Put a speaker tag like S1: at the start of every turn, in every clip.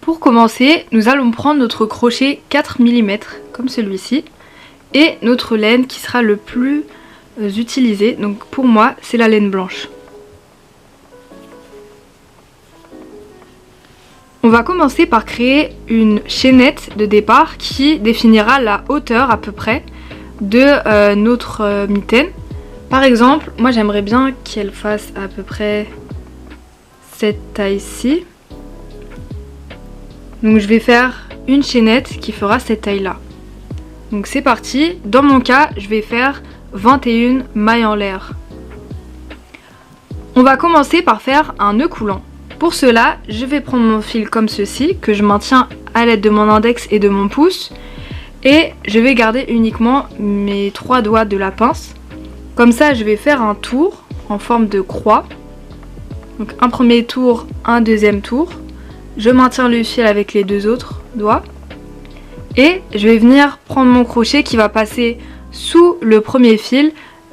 S1: Pour commencer, nous allons prendre notre crochet 4 mm comme celui-ci et notre laine qui sera le plus utilisée. Donc pour moi, c'est la laine blanche. On va commencer par créer une chaînette de départ qui définira la hauteur à peu près de notre mitaine. Par exemple, moi j'aimerais bien qu'elle fasse à peu près cette taille-ci. Donc je vais faire une chaînette qui fera cette taille-là. Donc c'est parti. Dans mon cas, je vais faire 21 mailles en l'air. On va commencer par faire un nœud coulant. Pour cela, je vais prendre mon fil comme ceci, que je maintiens à l'aide de mon index et de mon pouce. Et je vais garder uniquement mes 3 doigts de la pince. Comme ça, je vais faire un tour en forme de croix. Donc un premier tour, un deuxième tour. Je maintiens le fil avec les 2 autres doigts. Et je vais venir prendre mon crochet qui va passer sous le premier fil,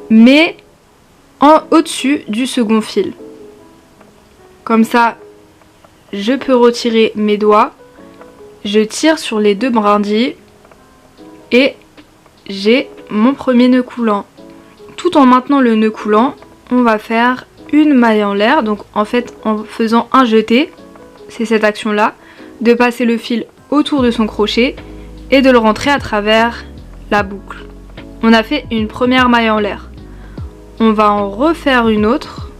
S1: mais au-dessus du second fil. Comme ça, je peux retirer mes doigts. Je tire sur les 2 brindilles. Et j'ai mon premier nœud coulant. Tout en maintenant le nœud coulant, on va faire une maille en l'air. Donc en fait, en faisant un jeté, c'est cette action-là, de passer le fil autour de son crochet et de le rentrer à travers la boucle. On a fait une première maille en l'air. On va en refaire une autre,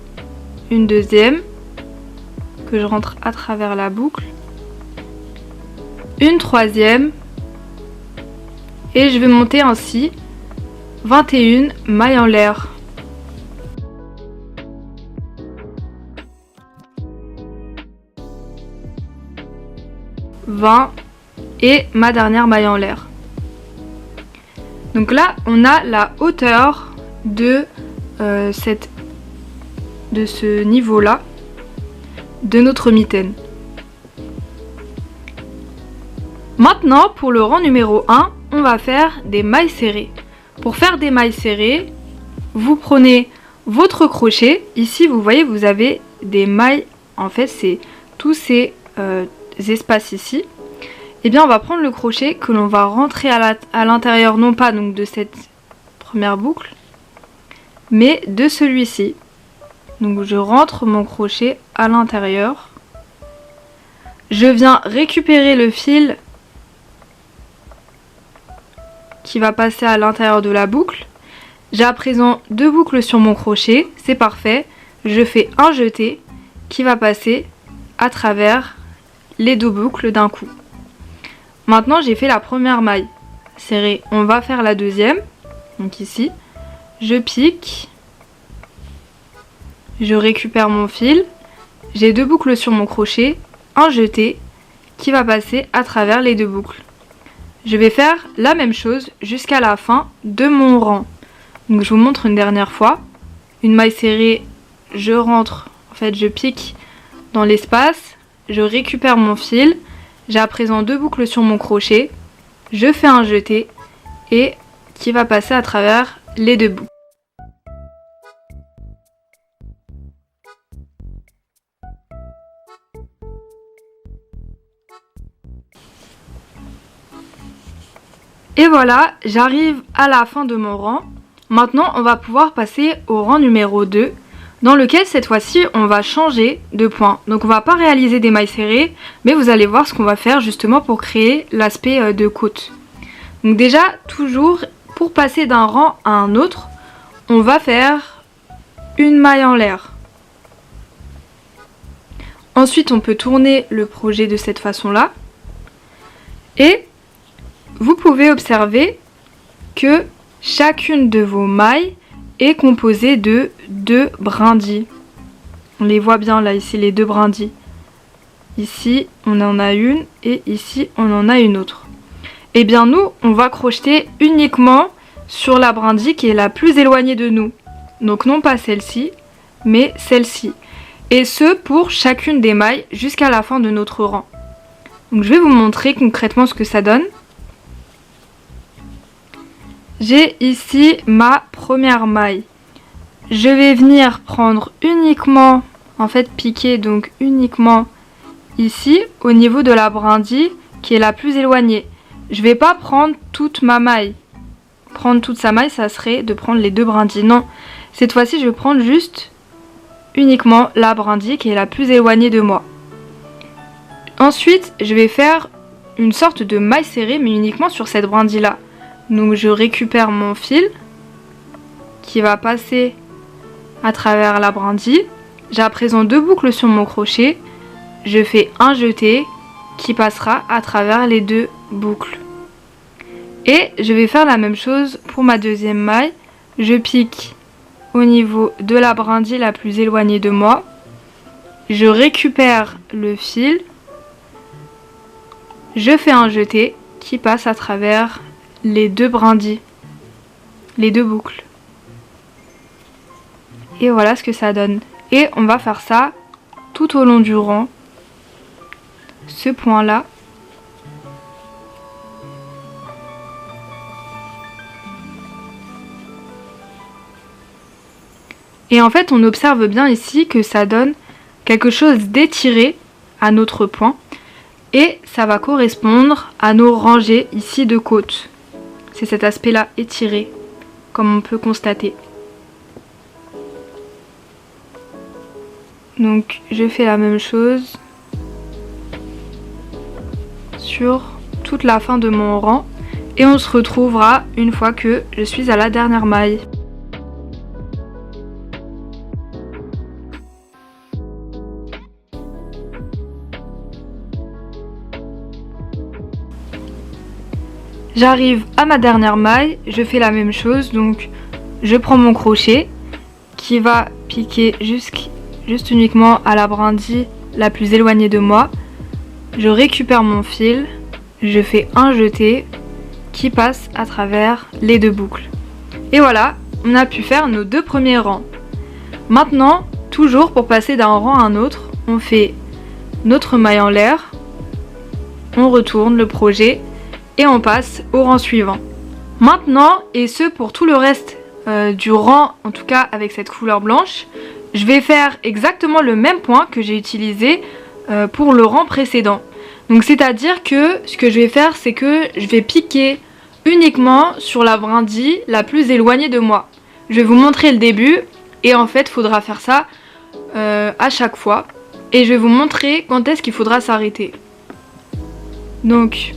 S1: une deuxième, que je rentre à travers la boucle, une troisième, et je vais monter ainsi 21 mailles en l'air. Et ma dernière maille en l'air. Donc là on a la hauteur de ce niveau là de notre mitaine. Maintenant pour le rang numéro 1, on va faire des mailles serrées. Pour faire des mailles serrées, vous prenez votre crochet. Ici vous voyez, vous avez des mailles, en fait c'est tous ces espaces ici. Et bien on va prendre le crochet que l'on va rentrer à l'intérieur, non pas donc de cette première boucle, mais de celui-ci. Donc je rentre mon crochet à l'intérieur. Je viens récupérer le fil qui va passer à l'intérieur de la boucle. J'ai à présent 2 boucles sur mon crochet, c'est parfait. Je fais un jeté qui va passer à travers les 2 boucles d'un coup. Maintenant j'ai fait la première maille serrée, on va faire la deuxième. Donc ici, je pique, je récupère mon fil, j'ai 2 boucles sur mon crochet, un jeté qui va passer à travers les 2 boucles. Je vais faire la même chose jusqu'à la fin de mon rang. Donc je vous montre une dernière fois. Une maille serrée, je rentre, en fait je pique dans l'espace, je récupère mon fil. J'ai à présent 2 boucles sur mon crochet, je fais un jeté et qui va passer à travers les 2 boucles. Et voilà, j'arrive à la fin de mon rang. Maintenant, on va pouvoir passer au rang numéro 2. Dans lequel cette fois-ci on va changer de point. Donc on va pas réaliser des mailles serrées, mais vous allez voir ce qu'on va faire justement pour créer l'aspect de côte. Donc déjà, toujours pour passer d'un rang à un autre, on va faire une maille en l'air. Ensuite on peut tourner le projet de cette façon-là. Et vous pouvez observer que chacune de vos mailles est composée de 2 brindilles. On les voit bien là, ici les 2 brindilles. Ici on en a une et ici on en a une autre. Et bien nous on va crocheter uniquement sur la brindille qui est la plus éloignée de nous. Donc non pas celle-ci, mais celle-ci. Et ce pour chacune des mailles jusqu'à la fin de notre rang. Donc je vais vous montrer concrètement ce que ça donne. J'ai ici ma première maille. Je vais venir prendre uniquement, en fait piquer donc uniquement ici au niveau de la brindille qui est la plus éloignée. Je vais pas prendre toute ma maille. Prendre toute sa maille, ça serait de prendre les 2 brindilles. Non, cette fois-ci je vais prendre juste uniquement la brindille qui est la plus éloignée de moi. Ensuite, je vais faire une sorte de maille serrée mais uniquement sur cette brindille là. Donc je récupère mon fil qui va passer à travers la brindille. J'ai à présent 2 boucles sur mon crochet. Je fais un jeté qui passera à travers les 2 boucles. Et je vais faire la même chose pour ma deuxième maille. Je pique au niveau de la brindille la plus éloignée de moi. Je récupère le fil. Je fais un jeté qui passe à travers les 2 brindilles, les 2 boucles. Et voilà ce que ça donne. Et on va faire ça tout au long du rang. Ce point là. Et en fait on observe bien ici que ça donne quelque chose d'étiré à notre point. Et ça va correspondre à nos rangées ici de côtes. C'est cet aspect là étiré, comme on peut constater. Donc je fais la même chose sur toute la fin de mon rang. Et on se retrouvera une fois que je suis à la dernière maille. J'arrive à ma dernière maille, je fais la même chose, donc je prends mon crochet qui va piquer juste uniquement à la brindille la plus éloignée de moi. Je récupère mon fil, je fais un jeté qui passe à travers les 2 boucles. Et voilà, on a pu faire nos 2 premiers rangs. Maintenant, toujours pour passer d'un rang à un autre, on fait notre maille en l'air, on retourne le projet et on passe au rang suivant. Maintenant, et ce pour tout le reste du rang, en tout cas avec cette couleur blanche, je vais faire exactement le même point que j'ai utilisé pour le rang précédent. Donc c'est à dire que ce que je vais faire, c'est que je vais piquer uniquement sur la brindille la plus éloignée de moi. Je vais vous montrer le début et en fait il faudra faire ça à chaque fois. Et je vais vous montrer quand est-ce qu'il faudra s'arrêter. Donc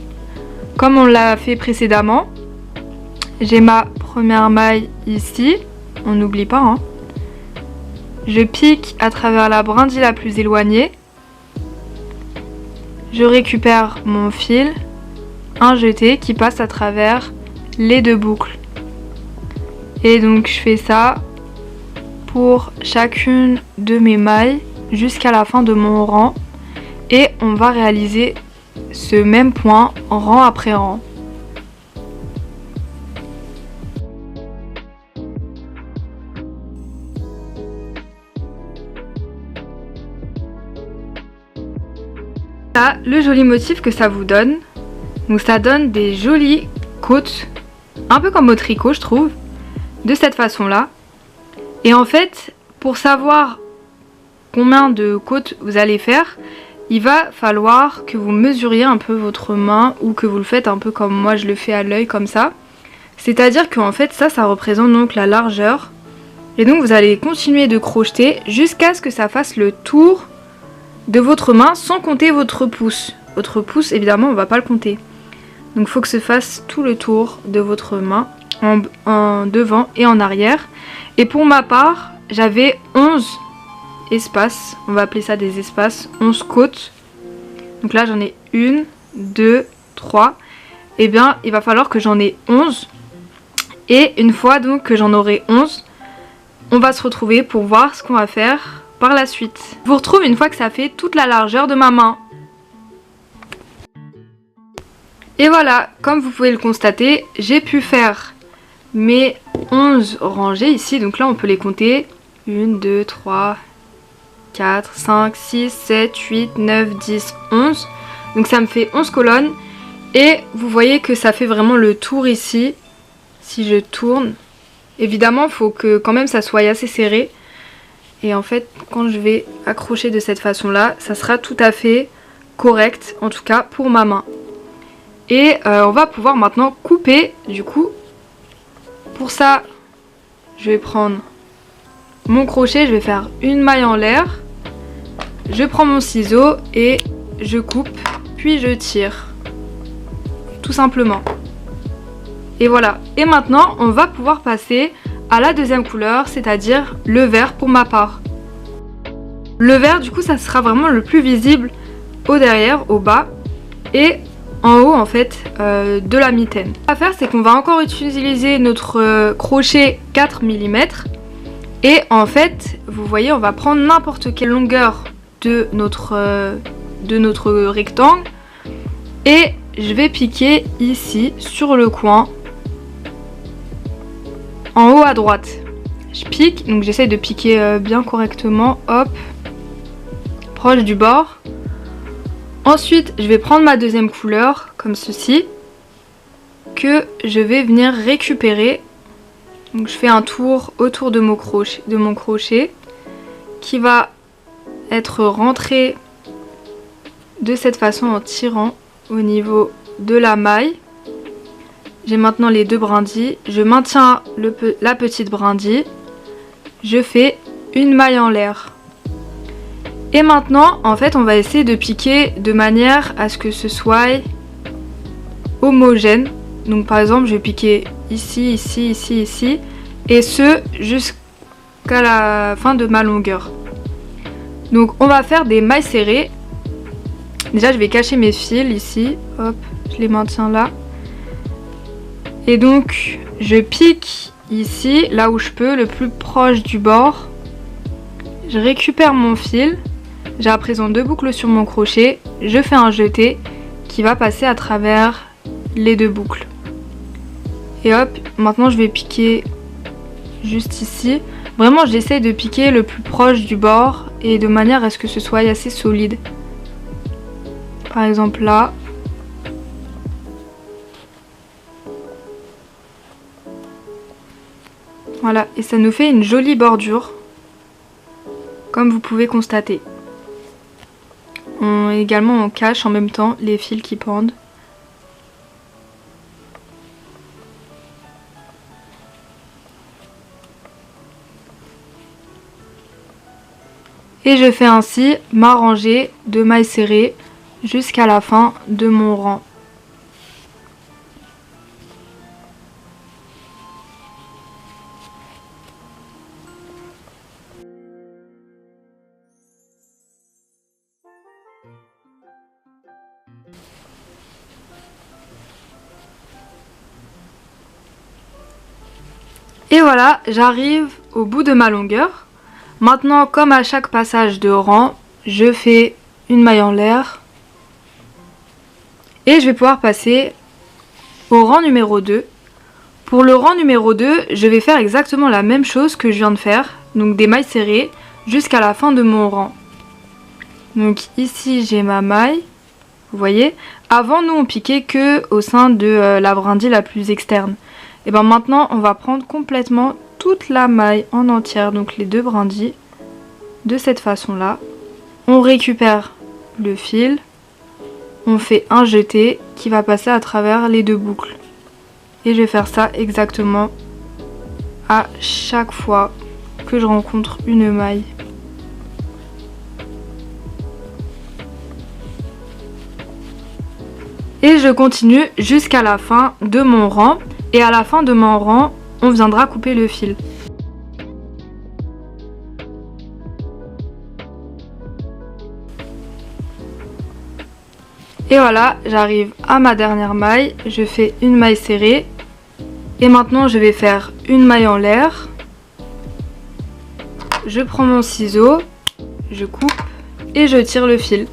S1: comme on l'a fait précédemment, j'ai ma première maille ici, on n'oublie pas, hein. Je pique à travers la brindille la plus éloignée, je récupère mon fil, un jeté qui passe à travers les 2 boucles. Et donc je fais ça pour chacune de mes mailles jusqu'à la fin de mon rang et on va réaliser ce même point rang après rang. Là, le joli motif que ça vous donne. Donc ça donne des jolies côtes, un peu comme au tricot je trouve, de cette façon là. Et en fait, pour savoir combien de côtes vous allez faire, il va falloir que vous mesuriez un peu votre main ou que vous le faites un peu comme moi je le fais à l'œil comme ça. C'est-à-dire qu'en fait ça représente donc la largeur. Et donc vous allez continuer de crocheter jusqu'à ce que ça fasse le tour de votre main sans compter votre pouce. Votre pouce évidemment on va pas le compter. Donc il faut que se fasse tout le tour de votre main en devant et en arrière. Et pour ma part j'avais 11 espaces, on va appeler ça des espaces, 11 côtes. Donc là j'en ai 1, 2, 3. Et bien il va falloir que j'en ai 11. Et une fois donc que j'en aurai 11, on va se retrouver pour voir ce qu'on va faire par la suite. Je vous retrouve une fois que ça fait toute la largeur de ma main. Et voilà, comme vous pouvez le constater, j'ai pu faire mes 11 rangées ici. Donc là on peut les compter. 1, 2, 3, 4, 5, 6, 7, 8, 9, 10, 11. Donc ça me fait 11 colonnes. Et vous voyez que ça fait vraiment le tour ici. Si je tourne, évidemment il faut que quand même ça soit assez serré. Et en fait quand je vais accrocher de cette façon là, ça sera tout à fait correct, en tout cas pour ma main. Et on va pouvoir maintenant couper du coup. Pour ça je vais prendre mon crochet, je vais faire une maille en l'air. Je prends mon ciseau et je coupe, puis je tire. Tout simplement. Et voilà. Et maintenant, on va pouvoir passer à la deuxième couleur, c'est-à-dire le vert pour ma part. Le vert, du coup, ça sera vraiment le plus visible au derrière, au bas et en haut, en fait, de la mitaine. Ce qu'on va faire, c'est qu'on va encore utiliser notre crochet 4 mm. Et en fait, vous voyez, on va prendre n'importe quelle longueur de notre rectangle. Et je vais piquer ici, sur le coin. En haut à droite, je pique, donc j'essaye de piquer bien correctement, hop, proche du bord. Ensuite, je vais prendre ma deuxième couleur, comme ceci, que je vais venir récupérer. Donc je fais un tour autour de mon crochet, qui va être rentré de cette façon en tirant au niveau de la maille. J'ai maintenant les deux brindilles, je maintiens la petite brindille, je fais une maille en l'air. Et maintenant, en fait, on va essayer de piquer de manière à ce que ce soit homogène. Donc par exemple, je vais piquer ici, ici, ici, ici, et ce jusqu'à la fin de ma longueur. Donc on va faire des mailles serrées. Déjà, je vais cacher mes fils ici, hop, je les maintiens là. Et donc je pique ici, là où je peux, le plus proche du bord. Je récupère mon fil. J'ai à présent deux boucles sur mon crochet. Je fais un jeté qui va passer à travers les deux boucles. Et hop, maintenant je vais piquer juste ici. Vraiment, j'essaye de piquer le plus proche du bord et de manière à ce que ce soit assez solide. Par exemple là. Voilà, et ça nous fait une jolie bordure, comme vous pouvez constater. Également, on cache en même temps les fils qui pendent. Et je fais ainsi ma rangée de mailles serrées jusqu'à la fin de mon rang. Et voilà, j'arrive au bout de ma longueur. Maintenant, comme à chaque passage de rang, je fais une maille en l'air. Et je vais pouvoir passer au rang numéro 2. Pour le rang numéro 2, je vais faire exactement la même chose que je viens de faire. Donc des mailles serrées jusqu'à la fin de mon rang. Donc ici, j'ai ma maille. Vous voyez, avant nous on piquait que au sein de la brindille la plus externe. Et bien maintenant on va prendre complètement toute la maille en entière, donc les deux brindilles, de cette façon là. On récupère le fil, on fait un jeté qui va passer à travers les deux boucles. Et je vais faire ça exactement à chaque fois que je rencontre une maille. Et je continue jusqu'à la fin de mon rang. Et à la fin de mon rang, on viendra couper le fil. Et voilà, j'arrive à ma dernière maille. Je fais une maille serrée. Et maintenant, je vais faire une maille en l'air. Je prends mon ciseau, je coupe et je tire le fil.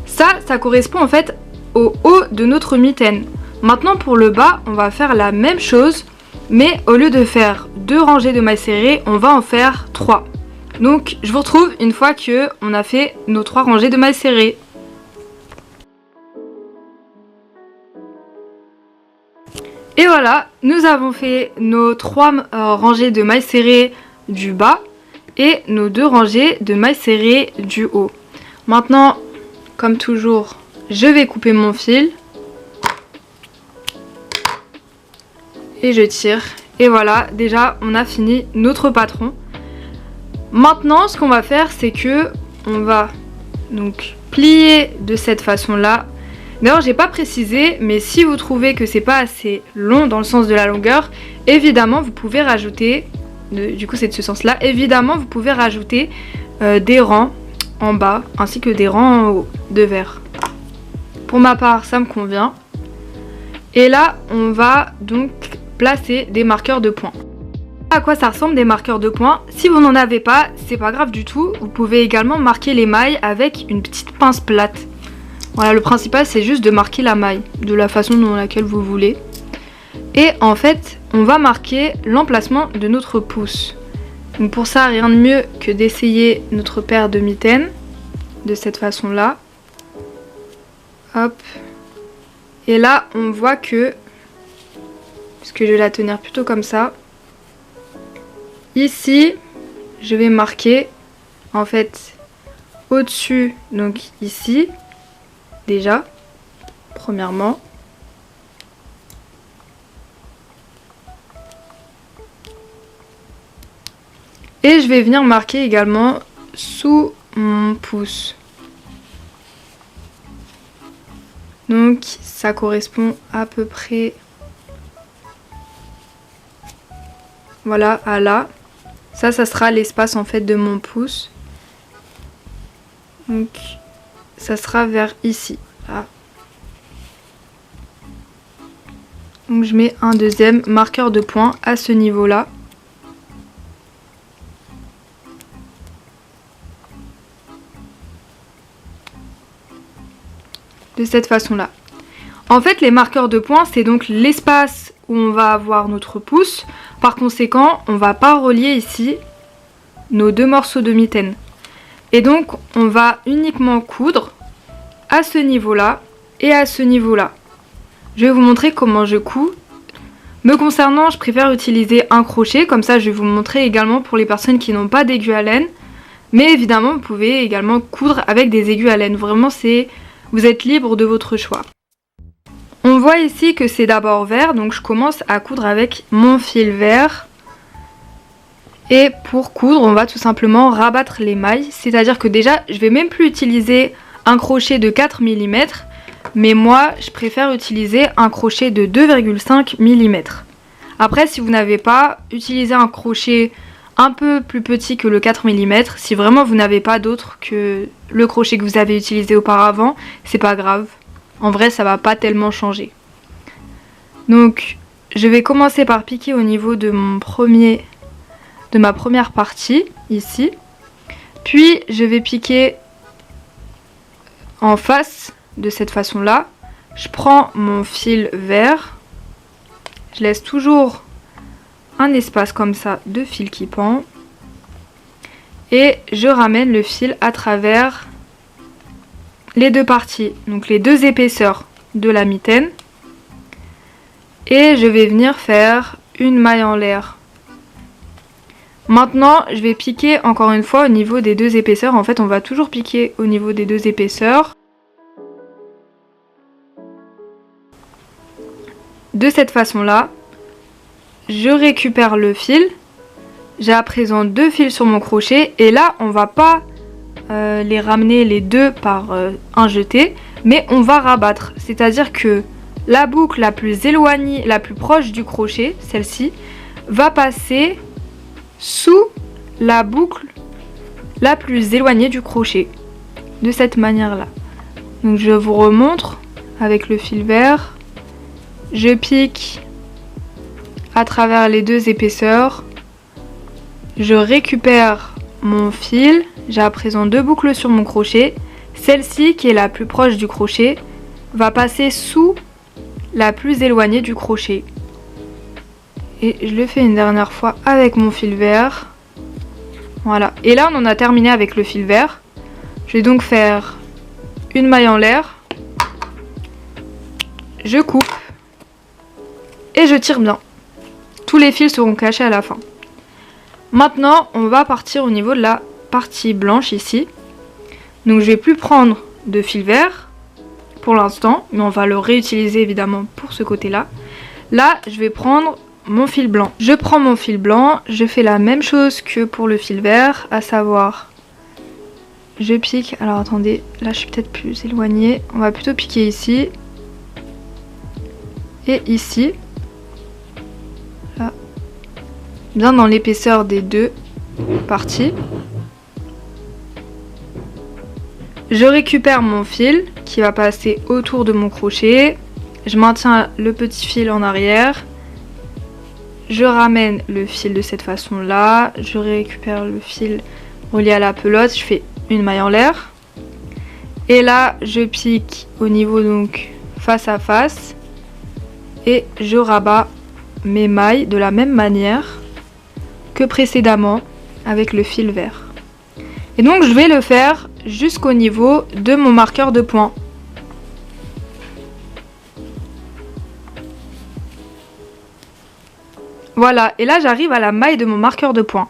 S1: Ça correspond en fait au haut de notre mitaine. Maintenant pour le bas, on va faire la même chose, mais au lieu de faire 2 rangées de mailles serrées, on va en faire 3. Donc je vous retrouve une fois que on a fait nos 3 rangées de mailles serrées. Et voilà, nous avons fait nos 3 rangées de mailles serrées du bas et nos 2 rangées de mailles serrées du haut. Maintenant, comme toujours, je vais couper mon fil et je tire. Et voilà, déjà on a fini notre patron. Maintenant, ce qu'on va faire, c'est que on va donc plier de cette façon-là. D'ailleurs, j'ai pas précisé, mais si vous trouvez que c'est pas assez long dans le sens de la longueur, évidemment, vous pouvez rajouter, du coup c'est de ce sens-là, évidemment, vous pouvez rajouter des rangs en bas, ainsi que des rangs en haut de verre. Pour ma part, ça me convient. Et là, on va donc placer des marqueurs de points. À quoi ça ressemble des marqueurs de points? Si vous n'en avez pas, c'est pas grave du tout. Vous pouvez également marquer les mailles avec une petite pince plate. Voilà, le principal c'est juste de marquer la maille de la façon dans laquelle vous voulez. Et en fait, on va marquer l'emplacement de notre pouce. Donc pour ça, rien de mieux que d'essayer notre paire de mitaines de cette façon-là. Hop. Et là, on voit que, parce que je vais la tenir plutôt comme ça, ici, je vais marquer en fait au-dessus, donc ici, déjà, premièrement. Et je vais venir marquer également sous mon pouce. Donc ça correspond à peu près, voilà, à là. Ça sera l'espace en fait de mon pouce. Donc ça sera vers ici, là. Donc je mets un deuxième marqueur de points à ce niveau-là. De cette façon-là. En fait, les marqueurs de points, c'est donc l'espace où on va avoir notre pouce. Par conséquent, on ne va pas relier ici nos 2 morceaux de mitaine. Et donc, on va uniquement coudre à ce niveau-là et à ce niveau-là. Je vais vous montrer comment je couds. Me concernant, je préfère utiliser un crochet. Comme ça, je vais vous montrer également pour les personnes qui n'ont pas d'aiguille à laine. Mais évidemment, vous pouvez également coudre avec des aiguilles à laine. Vraiment, vous êtes libre de votre choix. On voit ici que c'est d'abord vert, donc je commence à coudre avec mon fil vert. Et pour coudre, on va tout simplement rabattre les mailles. C'est-à-dire que déjà, je vais même plus utiliser un crochet de 4 mm. Mais moi, je préfère utiliser un crochet de 2,5 mm. Après, si vous n'avez pas, utilisez un crochet un peu plus petit que le 4 mm. Si vraiment vous n'avez pas d'autre que le crochet que vous avez utilisé auparavant, c'est pas grave. En vrai, ça va pas tellement changer. Donc, je vais commencer par piquer au niveau de ma première partie, ici. Puis, je vais piquer en face, de cette façon-là. Je prends mon fil vert. Je laisse toujours un espace comme ça de fil qui pend. Et je ramène le fil à travers les 2 parties, donc les 2 épaisseurs de la mitaine. Et je vais venir faire une maille en l'air. Maintenant, je vais piquer encore une fois au niveau des 2 épaisseurs. En fait, on va toujours piquer au niveau des 2 épaisseurs. De cette façon-là, je récupère le fil. J'ai à présent 2 fils sur mon crochet. Et là, on va pas les ramener les 2 par un jeté, mais on va rabattre. C'est-à-dire que la boucle la plus éloignée, la plus proche du crochet, celle-ci, va passer sous la boucle la plus éloignée du crochet. De cette manière-là. Donc je vous remontre avec le fil vert. Je pique à travers les 2 épaisseurs. Je récupère mon fil. J'ai à présent 2 boucles sur mon crochet. Celle-ci, qui est la plus proche du crochet, va passer sous la plus éloignée du crochet. Et je le fais une dernière fois avec mon fil vert. Voilà. Et là, on en a terminé avec le fil vert. Je vais donc faire une maille en l'air. Je coupe. et je tire bien. Tous les fils seront cachés à la fin. Maintenant, on va partir au niveau de la partie blanche ici. Donc je vais plus prendre de fil vert pour l'instant, mais on va le réutiliser évidemment pour ce côté-là. Là, je vais prendre mon fil blanc. Je prends mon fil blanc, je fais la même chose que pour le fil vert, à savoir, je pique. Alors attendez, là je suis peut-être plus éloignée. On va plutôt piquer ici et ici. Là. Bien dans l'épaisseur des deux parties. Je récupère mon fil qui va passer autour de mon crochet. Je maintiens le petit fil en arrière. Je ramène le fil de cette façon-là. Je récupère le fil relié à la pelote. Je fais une maille en l'air. Et là, je pique au niveau donc face à face. Et je rabats mes mailles de la même manière que précédemment avec le fil vert. Et donc je vais le faire jusqu'au niveau de mon marqueur de points. Voilà, et là j'arrive à la maille de mon marqueur de points.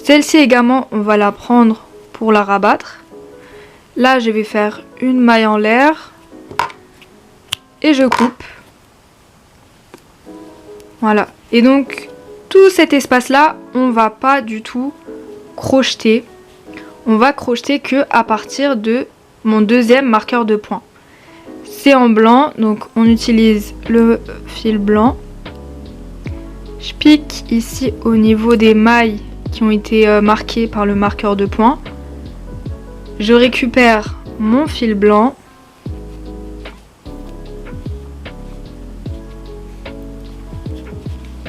S1: Celle-ci également, on va la prendre pour la rabattre. Là je vais faire une maille en l'air et je coupe. Voilà, et donc tout cet espace là, on va pas du tout crocheter. On va crocheter que à partir de mon deuxième marqueur de points. C'est en blanc, donc on utilise le fil blanc. Je pique ici au niveau des mailles qui ont été marquées par le marqueur de points. Je récupère mon fil blanc.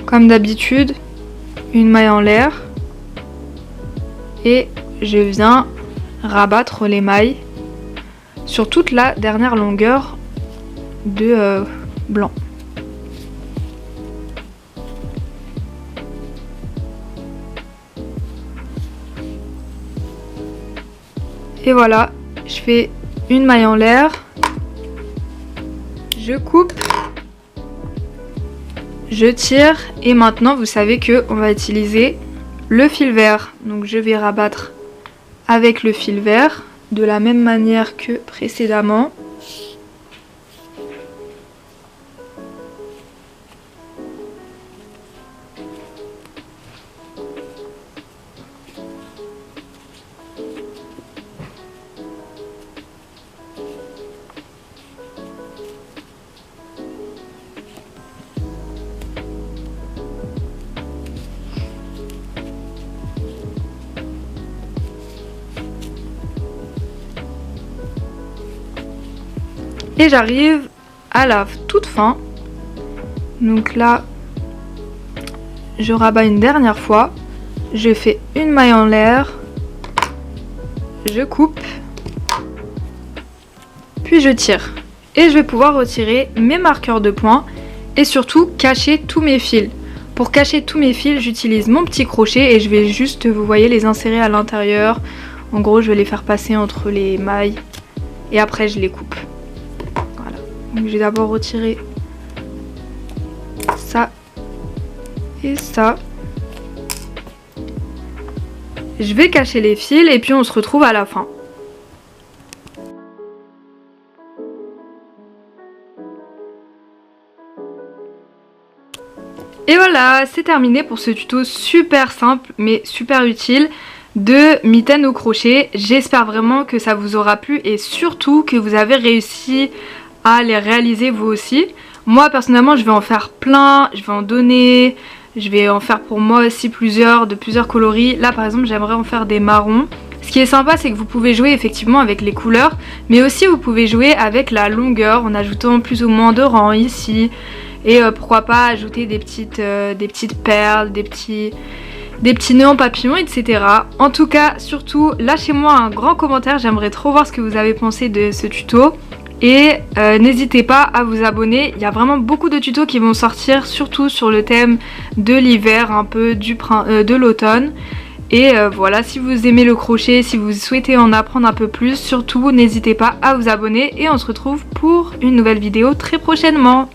S1: Comme d'habitude, une maille en l'air. Et je viens rabattre les mailles sur toute la dernière longueur de blanc. Et voilà, je fais une maille en l'air, je coupe, je tire et maintenant vous savez que on va utiliser le fil vert. Donc je vais rabattre avec le fil vert de la même manière que précédemment. Et j'arrive à la toute fin. Donc là, je rabats une dernière fois. Je fais une maille en l'air. Je coupe. Puis je tire. Et je vais pouvoir retirer mes marqueurs de points. Et surtout cacher tous mes fils. Pour cacher tous mes fils, j'utilise mon petit crochet. Et je vais juste, vous voyez, les insérer à l'intérieur. En gros, je vais les faire passer entre les mailles. Et après, je les coupe. Donc je vais d'abord retirer ça et ça. Je vais cacher les fils et puis on se retrouve à la fin. Et voilà, c'est terminé pour ce tuto super simple mais super utile de mitaines au crochet. J'espère vraiment que ça vous aura plu et surtout que vous avez réussi à les réaliser vous aussi. Moi personnellement je vais en faire plein, je vais en donner, je vais en faire pour moi aussi plusieurs, de plusieurs coloris. Là par exemple j'aimerais en faire des marrons. Ce qui est sympa c'est que vous pouvez jouer effectivement avec les couleurs, mais aussi vous pouvez jouer avec la longueur en ajoutant plus ou moins de rangs ici. Et pourquoi pas ajouter des petites perles, des petits nœuds en papillon, etc. En tout cas surtout lâchez-moi un grand commentaire, j'aimerais trop voir ce que vous avez pensé de ce tuto. Et n'hésitez pas à vous abonner, il y a vraiment beaucoup de tutos qui vont sortir, surtout sur le thème de l'hiver, un peu de l'automne. Et voilà, si vous aimez le crochet, si vous souhaitez en apprendre un peu plus, surtout n'hésitez pas à vous abonner et on se retrouve pour une nouvelle vidéo très prochainement.